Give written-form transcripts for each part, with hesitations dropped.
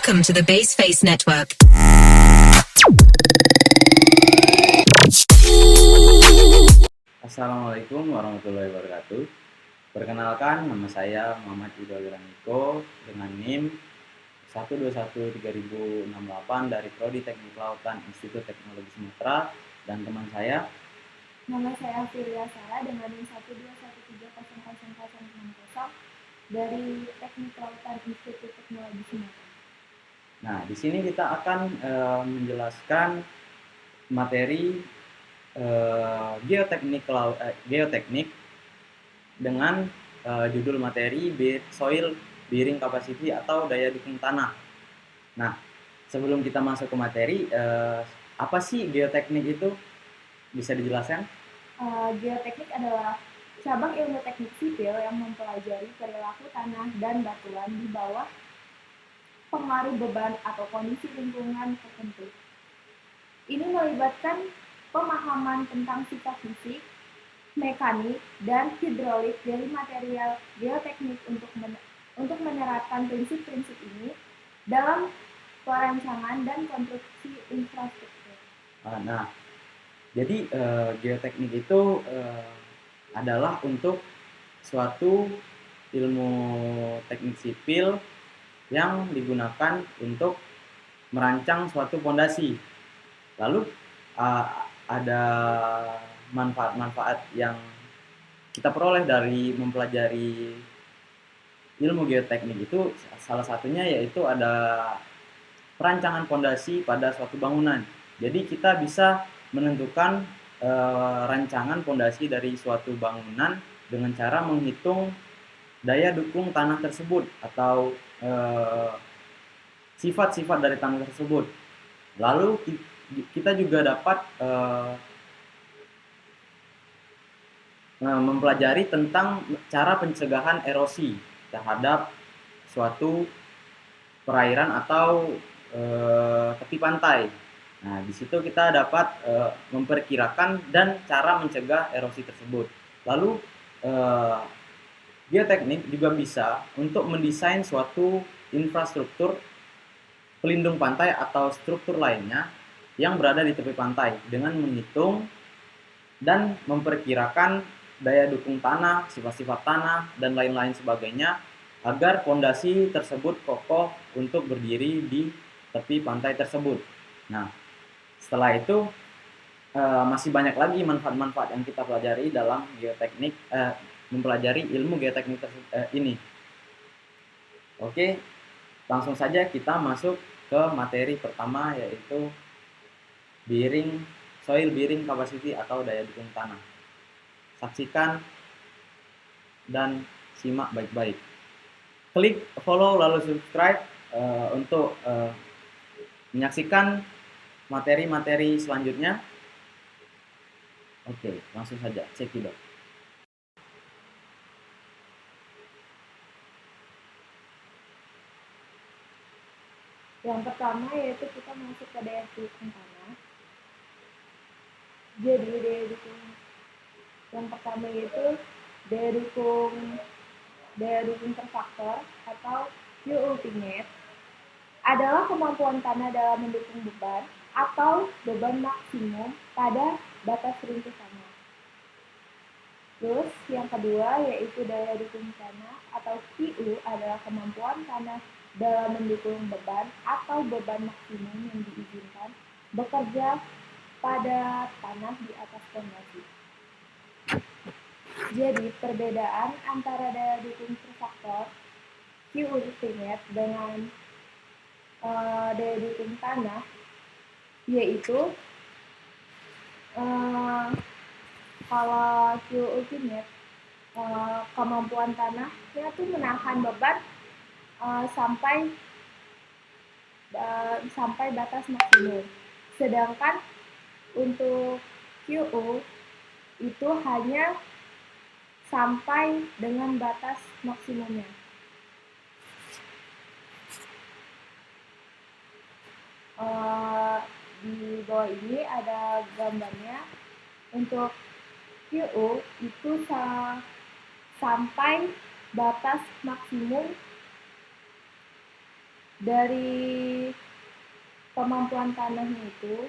Welcome to the Baseface Network. Assalamualaikum warahmatullahi wabarakatuh. Perkenalkan, nama saya Muhammad Idul Raniko dengan NIM 1213068 dari Prodi Teknik Kelautan Institut Teknologi Sumatera, dan teman saya. Nama saya Filia Sara dengan NIM 121300060 dari Teknik Kelautan Institut Teknologi Sumatera. Nah, di sini kita akan menjelaskan materi geoteknik dengan judul materi soil bearing capacity atau daya dukung tanah. Nah, sebelum kita masuk ke materi, apa sih geoteknik itu? Bisa dijelaskan? Geoteknik adalah cabang ilmu teknik sipil yang mempelajari perilaku tanah dan batuan di bawah pengaruh beban atau kondisi lingkungan tertentu. Ini melibatkan pemahaman tentang sifat fisik, mekanik, dan hidrolik dari material geoteknik untuk menerapkan prinsip-prinsip ini dalam perancangan dan konstruksi infrastruktur. Nah, jadi geoteknik itu adalah untuk suatu ilmu teknik sipil yang digunakan untuk merancang suatu fondasi. Lalu ada manfaat-manfaat yang kita peroleh dari mempelajari ilmu geoteknik itu, salah satunya yaitu ada perancangan fondasi pada suatu bangunan. Jadi kita bisa menentukan rancangan fondasi dari suatu bangunan dengan cara menghitung daya dukung tanah tersebut atau sifat-sifat dari tanah tersebut. Lalu kita juga dapat mempelajari tentang cara pencegahan erosi terhadap suatu perairan atau tepi pantai. Nah, di situ kita dapat memperkirakan dan cara mencegah erosi tersebut. Lalu geoteknik juga bisa untuk mendesain suatu infrastruktur pelindung pantai atau struktur lainnya yang berada di tepi pantai dengan menghitung dan memperkirakan daya dukung tanah, sifat-sifat tanah, dan lain-lain sebagainya agar fondasi tersebut kokoh untuk berdiri di tepi pantai tersebut. Nah, setelah itu masih banyak lagi manfaat-manfaat yang kita pelajari dalam geoteknik, mempelajari ilmu geoteknik ini. Oke, langsung saja kita masuk ke materi pertama, yaitu soil bearing capacity atau daya dukung tanah. Saksikan dan simak baik-baik. Klik follow lalu subscribe untuk menyaksikan materi-materi selanjutnya. Oke, langsung saja, cekidot. Yang pertama yaitu kita masuk ke daya dukung tanah. Jadi daya dukung yang pertama yaitu daya dukung terfaktor atau Q ultimate adalah kemampuan tanah dalam mendukung beban atau beban maksimum pada batas runtuh tanah. Terus yang kedua yaitu daya dukung tanah atau QU adalah kemampuan tanah dalam mendukung beban atau beban maksimum yang diizinkan bekerja pada tanah di atas fondasi. Jadi perbedaan antara daya dukung terfaktor Q ultimate dengan daya dukung tanah yaitu kalau Q ultimate kemampuan tanahnya tuh menahan beban sampai batas maksimum. Sedangkan untuk QU itu hanya sampai dengan batas maksimumnya. Di bawah ini ada gambarnya. Untuk QU itu sampai batas maksimum dari kemampuan tanahnya itu.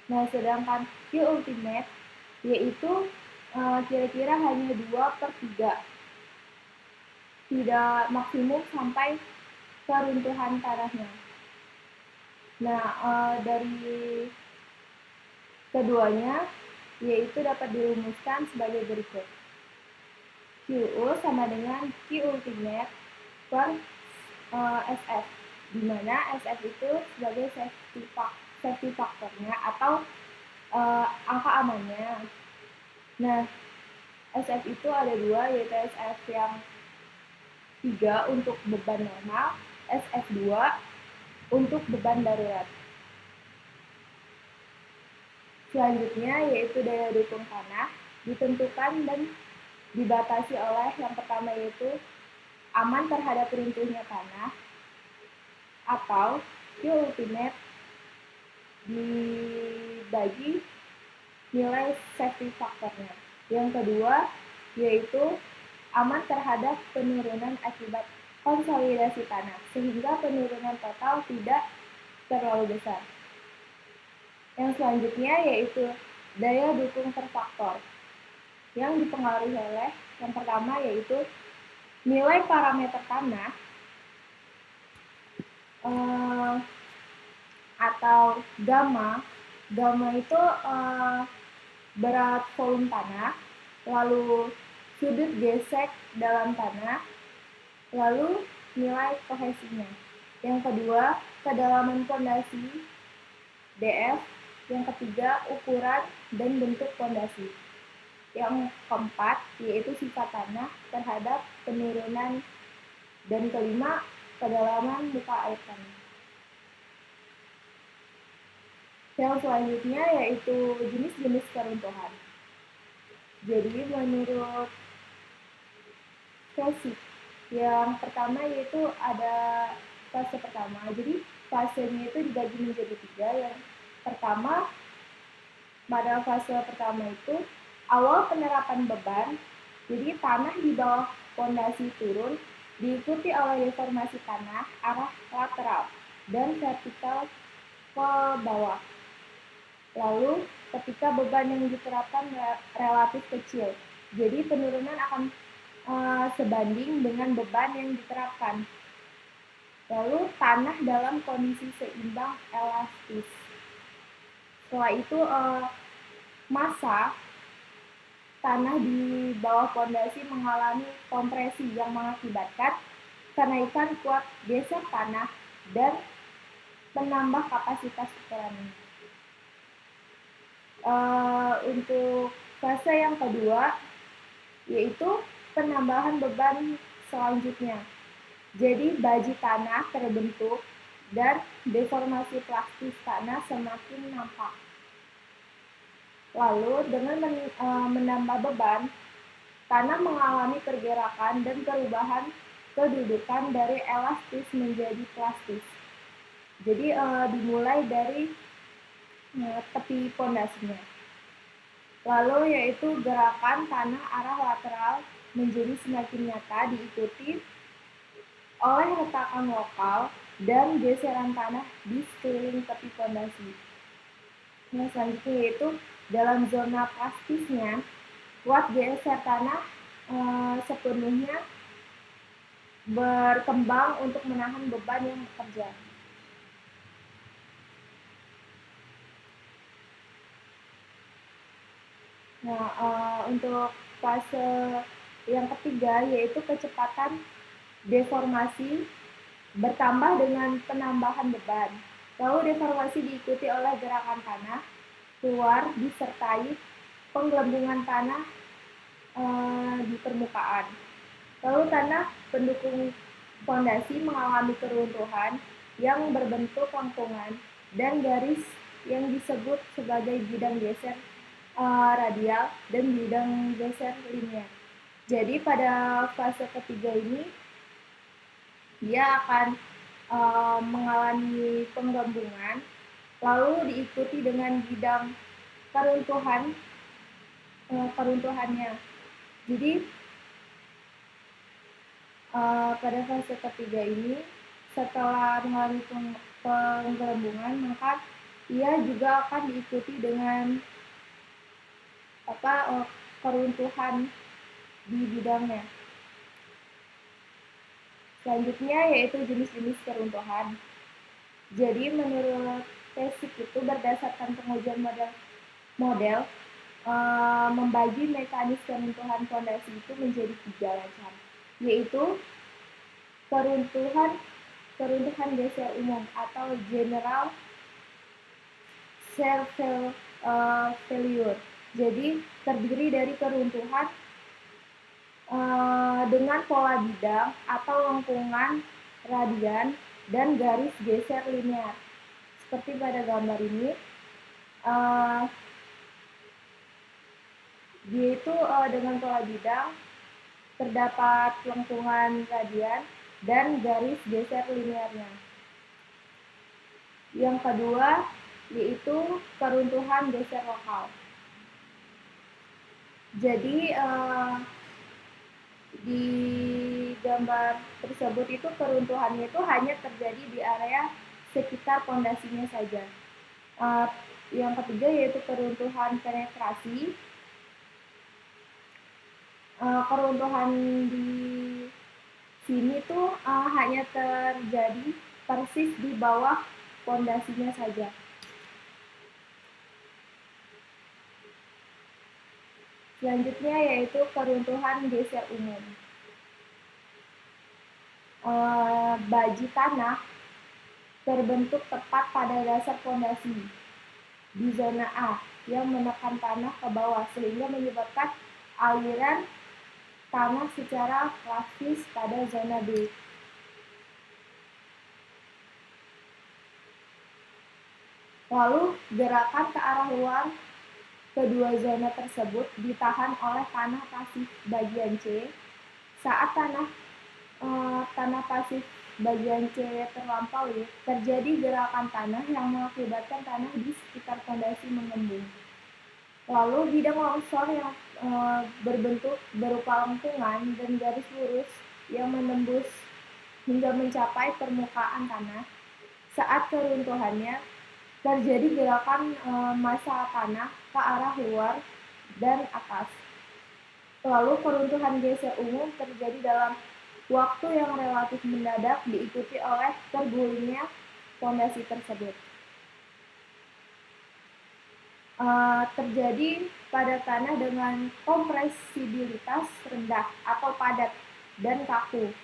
Nah, sedangkan Q ultimate yaitu kira-kira hanya 2/3, tidak maksimum sampai keruntuhan tanahnya. Nah, dari keduanya yaitu dapat dirumuskan sebagai berikut. QU sama dengan Q ultimate per SF, di mana SF itu sebagai safety factornya atau angka amannya. Nah, SF itu ada dua, yaitu SF yang 3 untuk beban normal, SF2 untuk beban darurat. Selanjutnya yaitu daya dukung tanah ditentukan dan dibatasi oleh yang pertama yaitu aman terhadap runtuhnya tanah atau Q ultimate dibagi nilai safety factornya. Yang kedua yaitu aman terhadap penurunan akibat konsolidasi tanah sehingga penurunan total tidak terlalu besar. Yang selanjutnya yaitu daya dukung terfaktor yang dipengaruhi oleh yang pertama yaitu nilai parameter tanah atau gamma. Gamma itu berat volume tanah, lalu sudut gesek dalam tanah, lalu nilai kohesinya. Yang kedua, kedalaman fondasi DF. Yang ketiga, ukuran dan bentuk fondasi. Yang keempat, yaitu sifat tanah terhadap penurunan. Dan kelima, kedalaman muka air tanah. Yang selanjutnya yaitu jenis-jenis keruntuhan. Jadi menurut FASIC, yang pertama yaitu ada fase pertama. Jadi fasenya itu dibagi menjadi 3. Yang pertama, pada fase pertama itu awal penerapan beban. Jadi tanah di bawah fondasi turun diikuti oleh deformasi tanah arah lateral dan vertikal ke bawah. Lalu ketika beban yang diterapkan relatif kecil, jadi penurunan akan sebanding dengan beban yang diterapkan. Lalu tanah dalam kondisi seimbang elastis. Setelah itu massa tanah di bawah fondasi mengalami kompresi yang mengakibatkan kenaikan kuat geser tanah dan menambah kapasitas ukurannya. Untuk fase yang kedua yaitu penambahan beban selanjutnya. Jadi baji tanah terbentuk dan deformasi plastis tanah semakin nampak. Lalu dengan menambah beban, tanah mengalami pergerakan dan perubahan kedudukan dari elastis menjadi plastis. Jadi dimulai dari tepi pondasinya. Lalu yaitu gerakan tanah arah lateral menjadi semakin nyata diikuti oleh retakan lokal dan geseran tanah di sekeliling tepi pondasi. Nah, selanjutnya yaitu dalam zona plastisnya, kuat geser tanah sepenuhnya berkembang untuk menahan beban yang bekerja. Nah, untuk fase yang ketiga yaitu kecepatan deformasi bertambah dengan penambahan beban. Lalu deformasi diikuti oleh gerakan tanah keluar disertai penggelembungan tanah di permukaan. Lalu tanah pendukung fondasi mengalami keruntuhan yang berbentuk lengkungan dan garis yang disebut sebagai bidang geser radial dan bidang geser linear. Jadi pada fase ketiga ini dia akan mengalami penggabungan, lalu diikuti dengan bidang keruntuhannya. Jadi pada fase ketiga ini Setelah mengalami penggelembungan, maka ia juga akan diikuti dengan keruntuhan di bidangnya. Selanjutnya yaitu jenis-jenis keruntuhan. Jadi menurut TESIK itu berdasarkan pengujian model membagi mekanis keruntuhan fondasi itu menjadi 3 macam, yaitu keruntuhan geser umum atau general shear failure. Jadi terdiri dari keruntuhan dengan pola bidang atau lengkungan radian dan garis geser linear. Seperti pada gambar ini, dia itu dengan pola bidang terdapat lengkungan radian dan garis geser linearnya. Yang kedua yaitu keruntuhan geser lokal. Jadi di gambar tersebut itu keruntuhannya itu hanya terjadi di area sekitar pondasinya saja. Yang ketiga yaitu keruntuhan penetrasi. Keruntuhan di sini tuh hanya terjadi persis di bawah pondasinya saja. Selanjutnya yaitu keruntuhan geser umum. Baji tanah terbentuk tepat pada dasar pondasi di zona A yang menekan tanah ke bawah sehingga menyebabkan aliran tanah secara klasik pada zona B. Lalu gerakan ke arah luar kedua zona tersebut ditahan oleh tanah pasif bagian C. Saat tanah pasif bagian C terlampaui, terjadi gerakan tanah yang mengakibatkan tanah di sekitar fondasi mengembung. Lalu bidang longsor yang berbentuk berupa lengkungan dan garis lurus yang menembus hingga mencapai permukaan tanah. Saat keruntuhannya, terjadi gerakan massa tanah ke arah luar dan atas. Lalu keruntuhan geser umum terjadi dalam waktu yang relatif mendadak diikuti oleh tergulingnya fondasi tersebut. Terjadi pada tanah dengan kompresibilitas rendah atau padat dan kaku,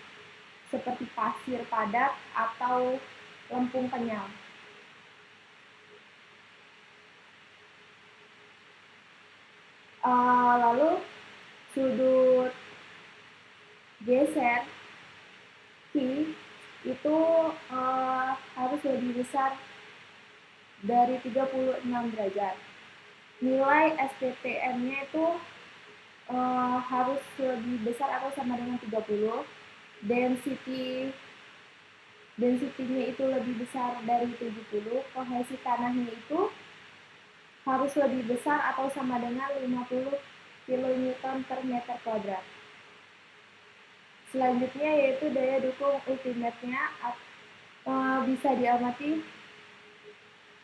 seperti pasir padat atau lempung kenyal. Lalu sudut geser Q itu harus lebih besar dari 36 derajat. Nilai SPPM-nya itu harus lebih besar atau sama dengan 30. Density-nya itu lebih besar dari 70. Kohesi tanahnya itu harus lebih besar atau sama dengan 50 kN per meter kuadrat. Selanjutnya yaitu daya dukung ultimate-nya bisa diamati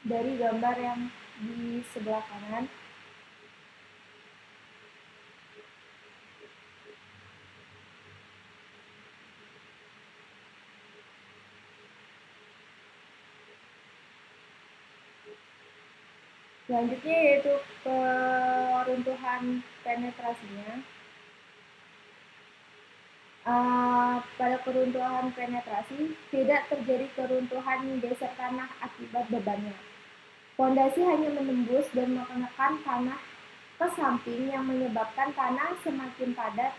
dari gambar yang di sebelah kanan. Selanjutnya yaitu keruntuhan penetrasinya. Pada keruntuhan penetrasi tidak terjadi keruntuhan geser tanah akibat bebannya. Fondasi hanya menembus dan menekan tanah ke samping yang menyebabkan tanah semakin padat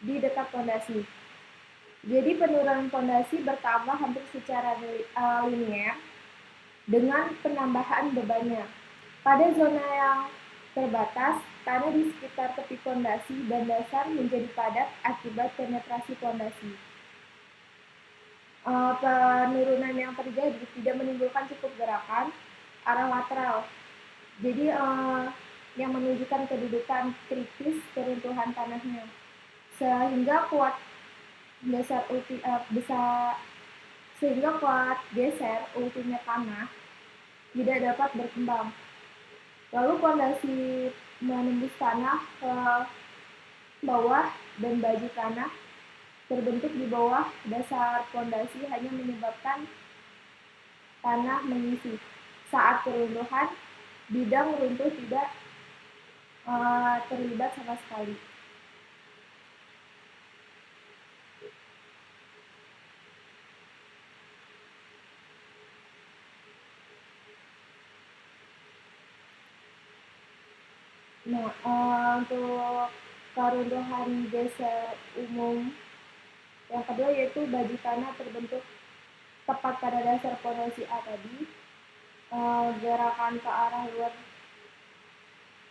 di dekat fondasi. Jadi penurunan fondasi bertambah hampir secara linear dengan penambahan bebannya. Pada zona yang terbatas, tanah di sekitar tepi fondasi dan dasar menjadi padat akibat penetrasi fondasi. Penurunan yang terjadi tidak menimbulkan cukup gerakan arah lateral. Jadi yang menunjukkan kedudukan kritis keruntuhan tanahnya. Sehingga kuat dasar sehingga kuat geser ultimate tanah tidak dapat berkembang. Lalu pondasi menembus tanah ke bawah dan baju tanah terbentuk di bawah dasar pondasi hanya menyebabkan tanah mengisi. Saat keruntuhan, bidang runtuh tidak terlibat sama sekali. Nah, untuk keruntuhan geser umum yang kedua yaitu baju tanah terbentuk tepat pada dasar pondasi A tadi. Gerakan ke arah luar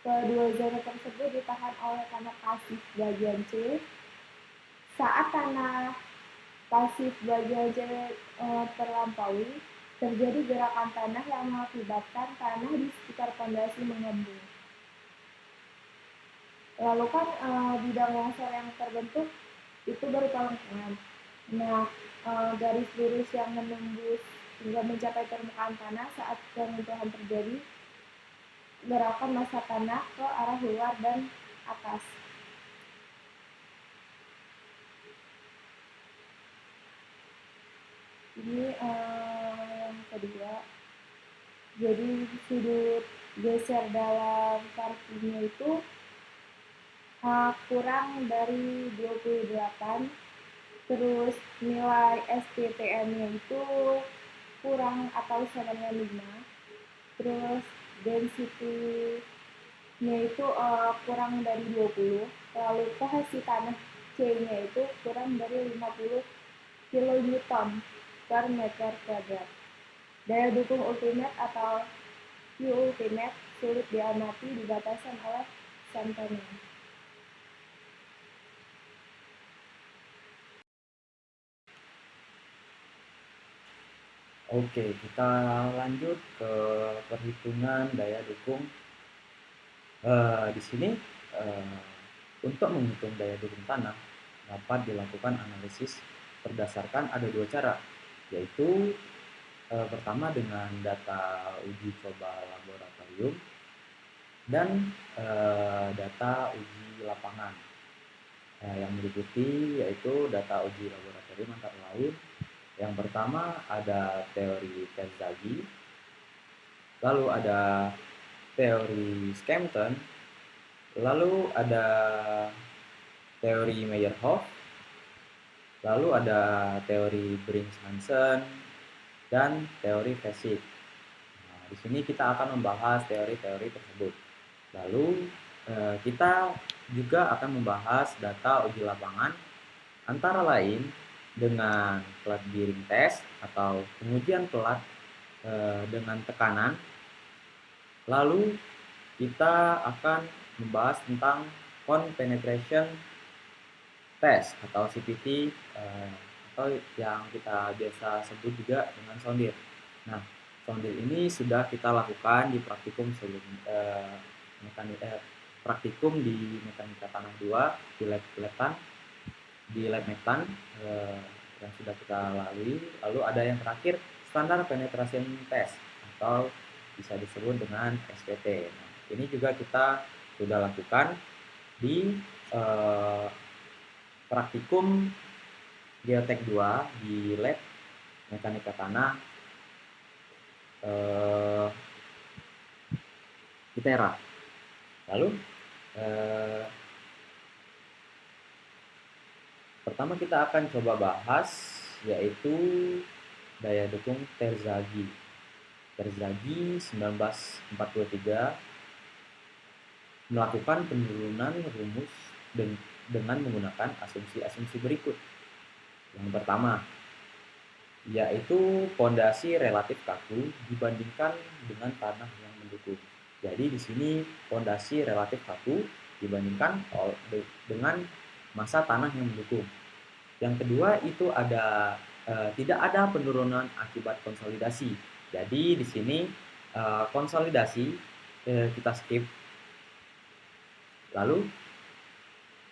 kedua zona tersebut ditahan oleh tanah pasif bagian C. Saat tanah pasif bagian C terlampaui, terjadi gerakan tanah yang mengakibatkan tanah di sekitar pondasi mengembung. Lalu kan bidang longsor yang terbentuk itu berupa lengkungan. Nah, garis lurus yang menembus hingga mencapai permukaan tanah saat keruntuhan terjadi gerakan massa tanah ke arah luar dan atas. Ini yang kedua. Jadi sudut geser dalam kartunya itu kurang dari 28, terus nilai SPTM-nya itu kurang atau sama dengan 5, terus density-nya itu kurang dari 20, lalu kohesi tanah C-nya itu kurang dari 50 kN per meter kuadrat. Daya dukung ultimate atau Q ultimate sulit diamati di batasan oleh Santana. Oke, kita lanjut ke perhitungan daya dukung. Di sini untuk menghitung daya dukung tanah dapat dilakukan analisis berdasarkan ada dua cara, yaitu pertama dengan data uji coba laboratorium dan data uji lapangan. Yang meliputi yaitu data uji laboratorium antara lain. Yang pertama ada teori Terzaghi, lalu ada teori Skempton, lalu ada teori Meyerhof, lalu ada teori Briggs-Hansen, dan teori Fessig. Nah, di sini kita akan membahas teori-teori tersebut. Lalu kita juga akan membahas data uji lapangan antara lain dengan plat bearing test atau pengujian plat dengan tekanan. Lalu kita akan membahas tentang cone penetration test atau CPT atau yang kita biasa sebut juga dengan sondir. Nah, sondir ini sudah kita lakukan di praktikum praktikum di mekanika tanah 2 di lab Metan yang sudah kita lalui. Lalu ada yang terakhir standar penetration test atau bisa disebut dengan SPT. Nah, ini juga kita sudah lakukan di praktikum Geotek 2 di lab mekanika tanah ITERA. Lalu pertama kita akan coba bahas yaitu daya dukung Terzaghi. Terzaghi 1943 melakukan penurunan rumus dengan menggunakan asumsi-asumsi berikut. Yang pertama, yaitu pondasi relatif kaku dibandingkan dengan tanah yang mendukung. Jadi di sini pondasi relatif kaku dibandingkan dengan massa tanah yang mendukung. Yang kedua itu ada tidak ada penurunan akibat konsolidasi. Jadi di sini konsolidasi kita skip. Lalu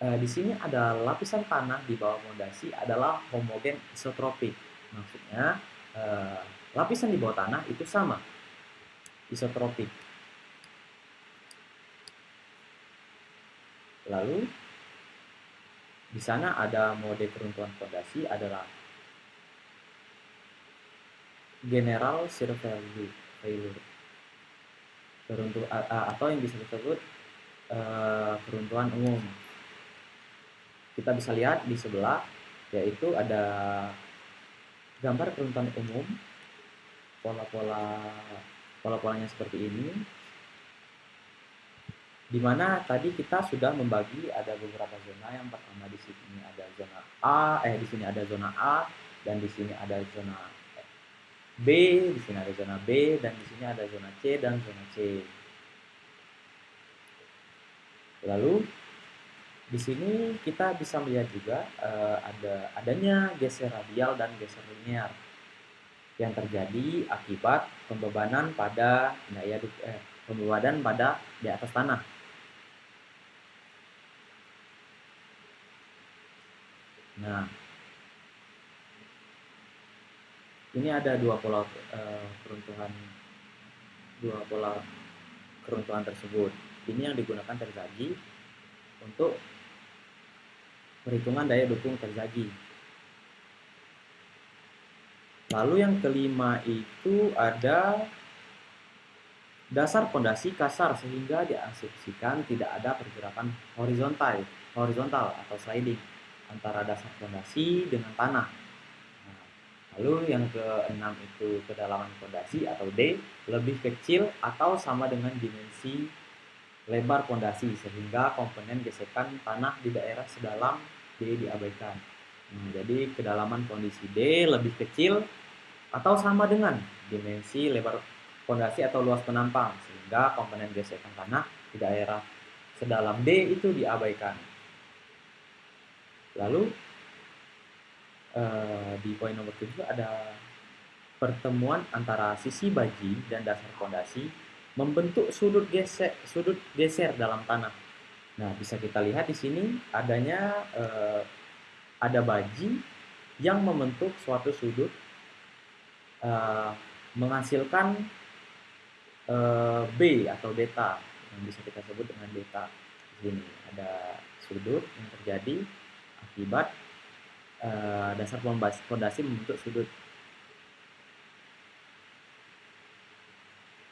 di sini ada lapisan tanah di bawah pondasi adalah homogen isotropik. Maksudnya lapisan di bawah tanah itu sama, isotropik. Lalu di sana ada mode keruntuhan fondasi adalah general shear failure, atau yang bisa disebut keruntuhan umum. Kita bisa lihat di sebelah, yaitu ada gambar keruntuhan umum, pola-polanya seperti ini, di mana tadi kita sudah membagi ada beberapa zona. Yang pertama di sini ada zona di sini ada zona A, dan di sini ada zona B, di sini ada zona B, dan di sini ada zona C dan zona C. Lalu di sini kita bisa melihat juga adanya geser radial dan geser linear yang terjadi akibat pembebanan pada di atas tanah. Nah, ini ada dua pola keruntuhan tersebut. Ini yang digunakan terzagi untuk perhitungan daya dukung terzagi. Lalu yang kelima itu ada dasar pondasi kasar sehingga diasumsikan tidak ada pergerakan horizontal atau sliding antara dasar pondasi dengan tanah. Nah, lalu yang keenam itu kedalaman pondasi atau D lebih kecil atau sama dengan dimensi lebar pondasi sehingga komponen gesekan tanah di daerah sedalam D diabaikan. Jadi kedalaman kondisi D lebih kecil atau sama dengan dimensi lebar pondasi atau luas penampang sehingga komponen gesekan tanah di daerah sedalam D itu diabaikan. Lalu di poin nomor 7 ada pertemuan antara sisi baji dan dasar pondasi membentuk sudut geser dalam tanah. Nah, bisa kita lihat di sini ada baji yang membentuk suatu sudut menghasilkan B atau beta yang bisa kita sebut dengan beta. Di sini ada sudut yang terjadi akibat dasar pondasi membentuk sudut.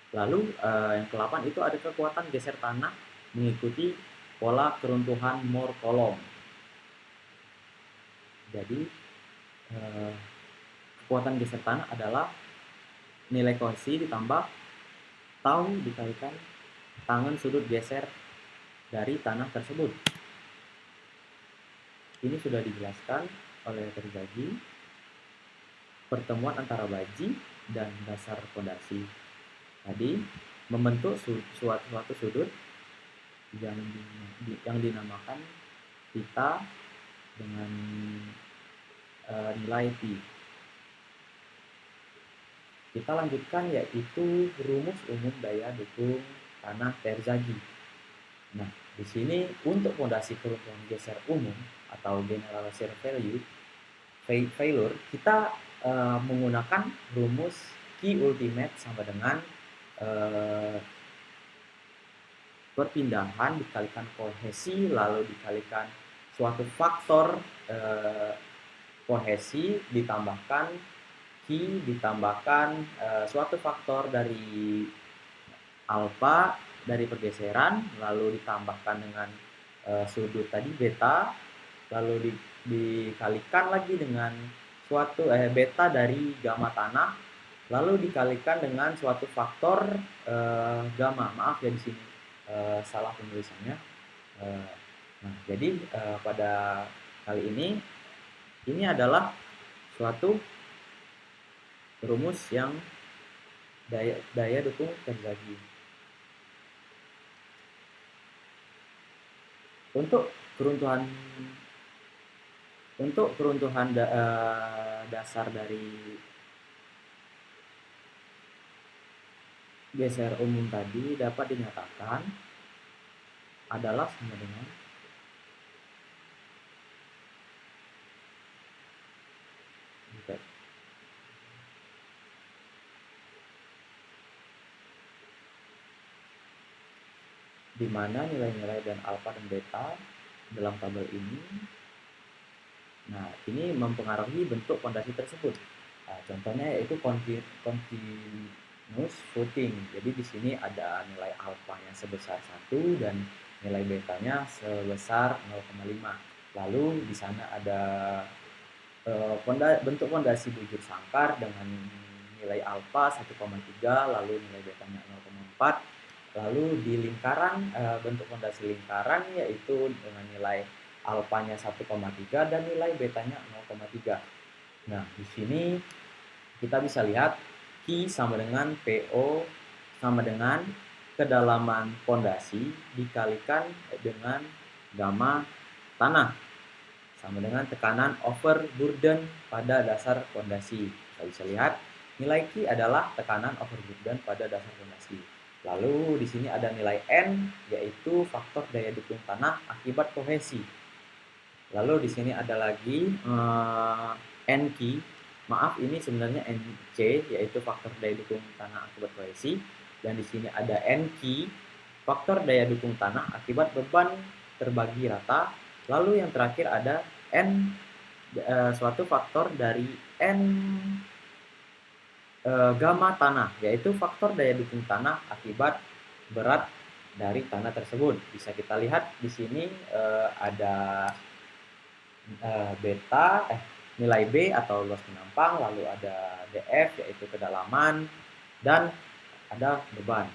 Lalu yang ke-8 itu ada kekuatan geser tanah mengikuti pola keruntuhan Moore kolom. Jadi kekuatan geser tanah adalah nilai kohesi ditambah tau dikalikan tangen sudut geser dari tanah tersebut. Ini sudah dijelaskan oleh terzagi, pertemuan antara baji dan dasar pondasi tadi membentuk suatu sudut yang dinamakan theta dengan nilai pi. Kita lanjutkan yaitu rumus umum daya dukung tanah terzagi. Nah, di sini untuk fondasi keruntuhan geser umum atau general shear failure kita menggunakan rumus Q ultimate sama dengan perpindahan dikalikan kohesi lalu dikalikan suatu faktor kohesi ditambahkan Q ditambahkan suatu faktor dari alfa dari pergeseran lalu ditambahkan dengan sudut tadi beta lalu dikalikan lagi dengan suatu beta dari gamma tanah lalu dikalikan dengan suatu faktor gamma. Maaf ya di sini salah penulisannya. Nah, jadi pada kali ini adalah suatu rumus yang daya dukung terzagi. Untuk keruntuhan dasar dari geser umum tadi dapat dinyatakan adalah sama dengan di mana nilai-nilai dan alfa dan beta dalam tabel ini. Nah, ini mempengaruhi bentuk fondasi tersebut. Nah, contohnya yaitu continuous footing. Jadi di sini ada nilai alfanya sebesar 1 dan nilai betanya sebesar 0,5. Lalu di sana ada bentuk fondasi bujur sangkar dengan nilai alfa 1,3, lalu nilai betanya 0,4. Lalu di lingkaran, bentuk fondasi lingkaran yaitu dengan nilai alfanya 1,3 dan nilai betanya 0,3. Nah, di sini kita bisa lihat Q sama dengan PO sama dengan kedalaman fondasi dikalikan dengan gamma tanah sama dengan tekanan overburden pada dasar fondasi. Kita bisa lihat nilai Q adalah tekanan overburden pada dasar fondasi. Lalu di sini ada nilai N yaitu faktor daya dukung tanah akibat kohesi. Lalu di sini ada lagi NQ. Maaf, ini sebenarnya NC yaitu faktor daya dukung tanah akibat kohesi, dan di sini ada NQ faktor daya dukung tanah akibat beban terbagi rata. Lalu yang terakhir ada N suatu faktor dari N gamma tanah yaitu faktor daya dukung tanah akibat berat dari tanah tersebut. Bisa kita lihat di sini ada beta nilai B atau luas penampang, lalu ada DF yaitu kedalaman, dan ada beban.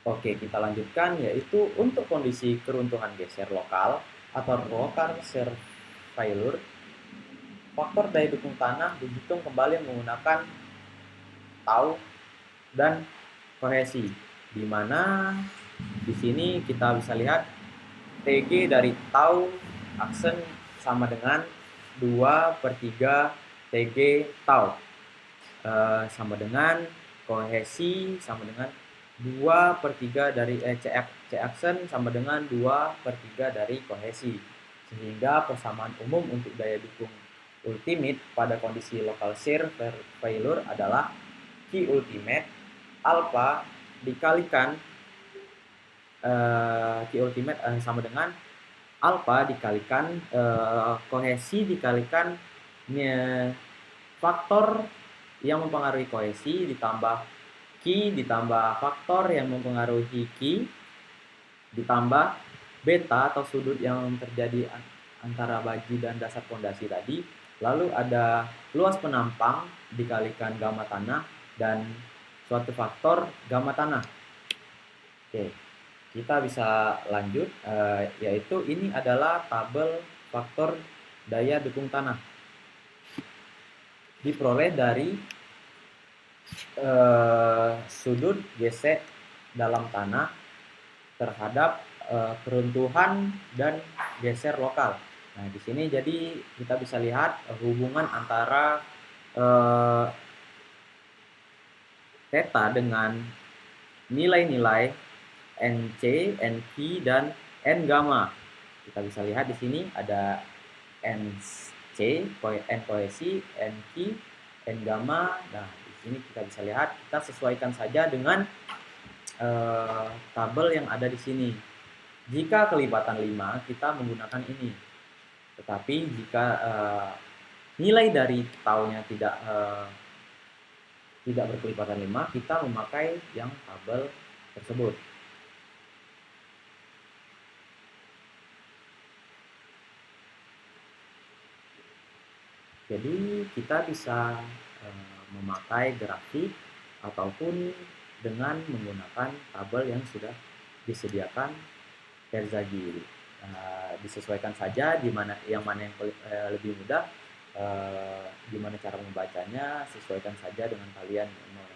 Oke, kita lanjutkan yaitu untuk kondisi keruntuhan geser lokal atau local shear failure, faktor daya dukung tanah dihitung kembali menggunakan tau dan kohesi, di mana di sini kita bisa lihat TG dari tau aksen sama dengan 2/3 TG tau, sama dengan kohesi sama dengan 2/3 dari C aksen sama dengan 2/3 dari kohesi, sehingga persamaan umum untuk daya dukung ultimate pada kondisi local shear failure adalah Q ultimate alpha dikalikan Q ultimate sama dengan alpha dikalikan kohesi dikalikan faktor yang mempengaruhi kohesi ditambah Q ditambah faktor yang mempengaruhi Q ditambah beta atau sudut yang terjadi antara bagi dan dasar fondasi tadi. Lalu ada luas penampang dikalikan gamma tanah dan suatu faktor gamma tanah. Oke, kita bisa lanjut, yaitu ini adalah tabel faktor daya dukung tanah. Diperoleh dari sudut gesek dalam tanah terhadap keruntuhan dan geser lokal. Nah, di sini jadi kita bisa lihat hubungan antara theta dengan nilai-nilai NC, NQ, dan N gamma. Kita bisa lihat di sini ada NC, N kohesi, NQ, N gamma. Nah, di sini kita bisa lihat, kita sesuaikan saja dengan tabel yang ada di sini. Jika kelipatan 5, kita menggunakan ini. Tetapi jika nilai dari taunya tidak berkelipatan 5, kita memakai yang tabel tersebut. Jadi kita bisa memakai grafik ataupun dengan menggunakan tabel yang sudah disediakan Terzaghi. Disesuaikan saja di mana yang lebih mudah, gimana cara membacanya, sesuaikan saja dengan kalian mau